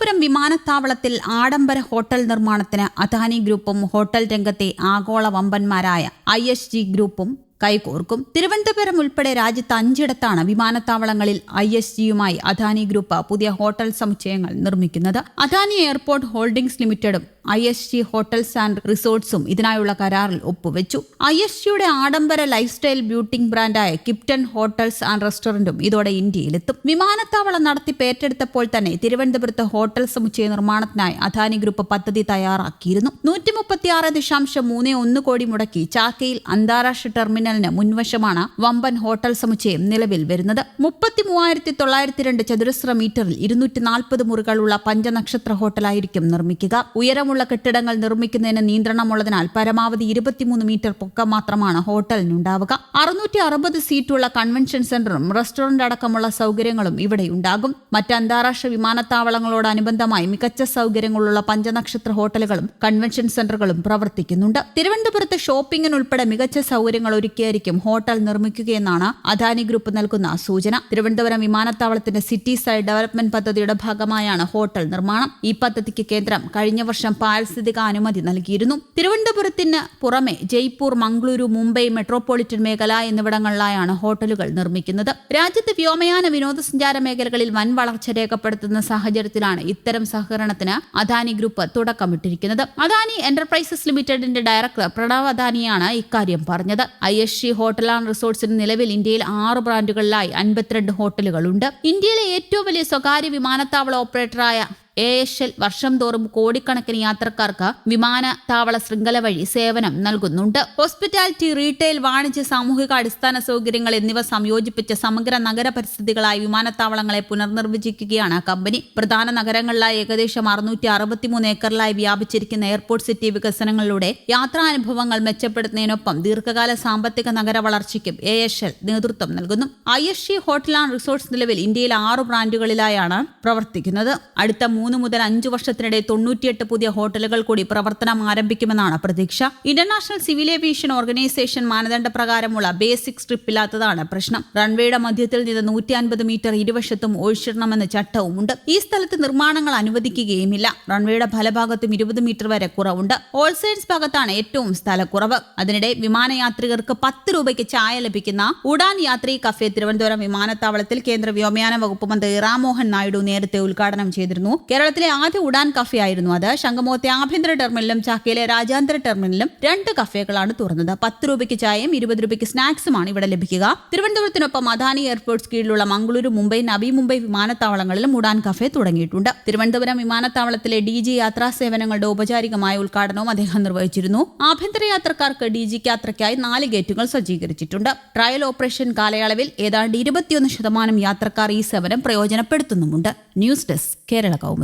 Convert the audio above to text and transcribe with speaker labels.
Speaker 1: തിരുവനന്തപുരം വിമാനത്താവളത്തിൽ ആഡംബര ഹോട്ടൽ നിർമ്മാണത്തിന് അദാനി ഗ്രൂപ്പും ഹോട്ടൽ രംഗത്തെ ആഗോള വമ്പന്മാരായ ISG ഗ്രൂപ്പും കൈകോർക്കും. തിരുവനന്തപുരം ഉൾപ്പെടെ രാജ്യത്ത് 5 വിമാനത്താവളങ്ങളിൽ ISGയുമായി അദാനി ഗ്രൂപ്പ് പുതിയ ഹോട്ടൽ സമുച്ചയങ്ങൾ നിർമ്മിക്കുന്നത്. അദാനി എയർപോർട്ട് ഹോൾഡിംഗ്സ് ലിമിറ്റഡും ISG ഹോട്ടൽസ് ആൻഡ് റിസോർട്ട്സും ഇതിനായുള്ള കരാറിൽ ഒപ്പുവെച്ചു. ISGയുടെ ആഡംബര ലൈഫ് സ്റ്റൈൽ ബ്യൂട്ടിംഗ് ബ്രാൻഡായ കിപ്റ്റൺ ഹോട്ടൽസ് ആൻഡ് റെസ്റ്റോറന്റും ഇതോടെ ഇന്ത്യയിലെത്തും. വിമാനത്താവളം നടത്തിപ്പ് ഏറ്റെടുത്തപ്പോൾ തന്നെ തിരുവനന്തപുരത്ത് ഹോട്ടൽ സമുച്ചയ നിർമ്മാണത്തിനായി അദാനി ഗ്രൂപ്പ് പദ്ധതി തയ്യാറാക്കിയിരുന്നു. 136.31 കോടി മുടക്കി ചാക്കയിൽ അന്താരാഷ്ട്ര ടെർമിനലിന് മുൻവശമാണ് വമ്പൻ ഹോട്ടൽ സമുച്ചയം നിലവിൽ വരുന്നത്. 33,902 ചതുരശ്ര മീറ്ററിൽ 240 മുറികളുള്ള പഞ്ചനക്ഷത്ര ഹോട്ടലായിരിക്കും നിർമ്മിക്കുക. ഉയരമുള്ള കെട്ടിടങ്ങൾ നിർമ്മിക്കുന്നതിന് നിയന്ത്രണമുള്ളതിനാൽ പരമാവധി 23 മീറ്റർ പൊക്കം മാത്രമാണ് ഹോട്ടലിനുണ്ടാവുക. 660 സീറ്റുള്ള കൺവെൻഷൻ സെന്ററും റെസ്റ്റോറന്റ് അടക്കമുള്ള സൗകര്യങ്ങളും ഇവിടെയുണ്ടാകും. മറ്റ് അന്താരാഷ്ട്ര വിമാനത്താവളങ്ങളോടനുബന്ധമായി മികച്ച സൗകര്യങ്ങളുള്ള പഞ്ചനക്ഷത്ര ഹോട്ടലുകളും കൺവെൻഷൻ സെന്ററുകളും പ്രവർത്തിക്കുന്നുണ്ട്. തിരുവനന്തപുരത്ത് ഷോപ്പിംഗിനുൾപ്പെടെ മികച്ച സൗകര്യങ്ങൾ ഒരുക്കിയായിരിക്കും ഹോട്ടൽ നിർമ്മിക്കുകയെന്നാണ് അദാനി ഗ്രൂപ്പ് നൽകുന്ന സൂചന. തിരുവനന്തപുരം വിമാനത്താവളത്തിന്റെ സിറ്റി സൈഡ് ഡെവലപ്മെന്റ് പദ്ധതിയുടെ ഭാഗമായാണ് ഹോട്ടൽ നിർമ്മാണം. ഈ പദ്ധതിക്ക് കേന്ദ്രം കഴിഞ്ഞ വർഷം പാരിസ്ഥിതിക അനുമതി നൽകിയിരുന്നു. തിരുവനന്തപുരത്തിന് പുറമെ ജയ്പൂർ, മംഗളൂരു, മുംബൈ മെട്രോപൊളിറ്റൻ മേഖല എന്നിവിടങ്ങളിലായാണ് ഹോട്ടലുകൾ നിർമ്മിക്കുന്നത്. രാജ്യത്ത് വ്യോമയാന വിനോദസഞ്ചാര മേഖലകളിൽ വൻ വളർച്ച രേഖപ്പെടുത്തുന്ന സാഹചര്യത്തിലാണ് ഇത്തരം സഹകരണത്തിന് അദാനി ഗ്രൂപ്പ് തുടക്കമിട്ടിരിക്കുന്നത്. അദാനി എന്റർപ്രൈസസ് ലിമിറ്റഡിന്റെ ഡയറക്ടർ പ്രണവ് അദാനിയാണ് ഇക്കാര്യം പറഞ്ഞത്. ISG ഹോട്ടൽ ആൻഡ് റിസോർട്ട്സിന് നിലവിൽ ഇന്ത്യയിൽ 6 ബ്രാൻഡുകളിലായി 52 ഹോട്ടലുകളുണ്ട്. ഇന്ത്യയിലെ ഏറ്റവും വലിയ സ്വകാര്യ വിമാനത്താവള ഓപ്പറേറ്ററായ AHL വർഷം തോറും കോടിക്കണക്കിന് യാത്രക്കാർക്ക് വിമാനത്താവള ശൃംഖല വഴി സേവനം നൽകുന്നുണ്ട്. ഹോസ്പിറ്റാലിറ്റി, റീറ്റെയിൽ, വാണിജ്യ, സാമൂഹിക അടിസ്ഥാന സൗകര്യങ്ങൾ എന്നിവ സംയോജിപ്പിച്ച സമഗ്ര നഗര പരിസ്ഥിതികളായി വിമാനത്താവളങ്ങളെ പുനർനിർവചിക്കുകയാണ് കമ്പനി. പ്രധാന നഗരങ്ങളിലായി ഏകദേശം 663 ഏക്കറിലായി വ്യാപിച്ചിരിക്കുന്ന എയർപോർട്ട് സിറ്റി വികസനങ്ങളിലൂടെ യാത്രാനുഭവങ്ങൾ മെച്ചപ്പെടുത്തുന്നതിനൊപ്പം ദീർഘകാല സാമ്പത്തിക നഗര വളർച്ചയ്ക്കും AHL നേതൃത്വം നൽകുന്നു. ISG ഹോട്ടൽ ആൻഡ് റിസോർട്ട്സ് നിലവിൽ ഇന്ത്യയിൽ 6 ബ്രാൻഡുകളിലായാണ് പ്രവർത്തിക്കുന്നത്. അടുത്ത 3 മുതൽ 5 വർഷത്തിനിടെ 98 പുതിയ ഹോട്ടലുകൾ കൂടി പ്രവർത്തനം ആരംഭിക്കുമെന്നാണ് പ്രതീക്ഷ. ഇന്റർനാഷണൽ സിവിൽ ഏവിയേഷൻ ഓർഗനൈസേഷൻ മാനദണ്ഡ പ്രകാരമുള്ള ബേസിക് സ്ട്രിപ്പ് ഇല്ലാത്തതാണ് പ്രശ്നം. റൺവേയുടെ മധ്യത്തിൽ നിന്ന് 150 മീറ്റർ ഇരുവശത്തും ഒഴിച്ചിടണമെന്ന് ചട്ടവുമുണ്ട്. ഈ സ്ഥലത്ത് നിർമ്മാണങ്ങൾ അനുവദിക്കുകയുമില്ല. റൺവേയുടെ ഫലഭാഗത്തും 20 മീറ്റർ വരെ കുറവുണ്ട്. ഓൾ സൈഡ്സ് ഭാഗത്താണ് ഏറ്റവും സ്ഥലക്കുറവ്. അതിനിടെ വിമാനയാത്രികർക്ക് 10 രൂപയ്ക്ക് ചായ ലഭിക്കുന്ന ഉഡാൻ യാത്രി കഫേ തിരുവനന്തപുരം വിമാനത്താവളത്തിൽ കേന്ദ്ര വ്യോമയാന വകുപ്പ് മന്ത്രി റാംമോഹൻ നായിഡു നേരത്തെ ഉദ്ഘാടനം ചെയ്തിരുന്നു. കേരളത്തിലെ ആദ്യ ഉഡാൻ കഫേ ആയിരുന്നു അത്. ശംഖുമുഖത്തെ ആഭ്യന്തര ടെർമിനലും ചാക്കയിലെ രാജ്യാന്തര ടെർമിനലും 2 കഫേകളാണ് തുറന്നത്. 10 രൂപയ്ക്ക് ചായയും 20 രൂപയ്ക്ക് സ്നാക്സുമാണ് ഇവിടെ ലഭിക്കുക. തിരുവനന്തപുരത്തിനൊപ്പം അദാനി എയർപോർട്ട്സ് കീഴിലുള്ള മംഗളൂരു, മുംബൈ, നവി മുംബൈ വിമാനത്താവളങ്ങളിലും ഉഡാൻ കഫേ തുടങ്ങിയിട്ടുണ്ട്. തിരുവനന്തപുരം വിമാനത്താവളത്തിലെ DG യാത്രാ സേവനങ്ങളുടെ ഔപചാരികമായ ഉദ്ഘാടനവും അദ്ദേഹം നിർവഹിച്ചിരുന്നു. ആഭ്യന്തര യാത്രക്കാർക്ക് DG യാത്രയ്ക്കായി 4 ഗേറ്റുകൾ സജ്ജീകരിച്ചിട്ടുണ്ട്. ട്രയൽ ഓപ്പറേഷൻ കാലയളവിൽ ഏതാണ്ട് 21% യാത്രക്കാർ ഈ സേവനം പ്രയോജനപ്പെടുത്തുന്നുമുണ്ട്. News desk Kerala Kaumudi.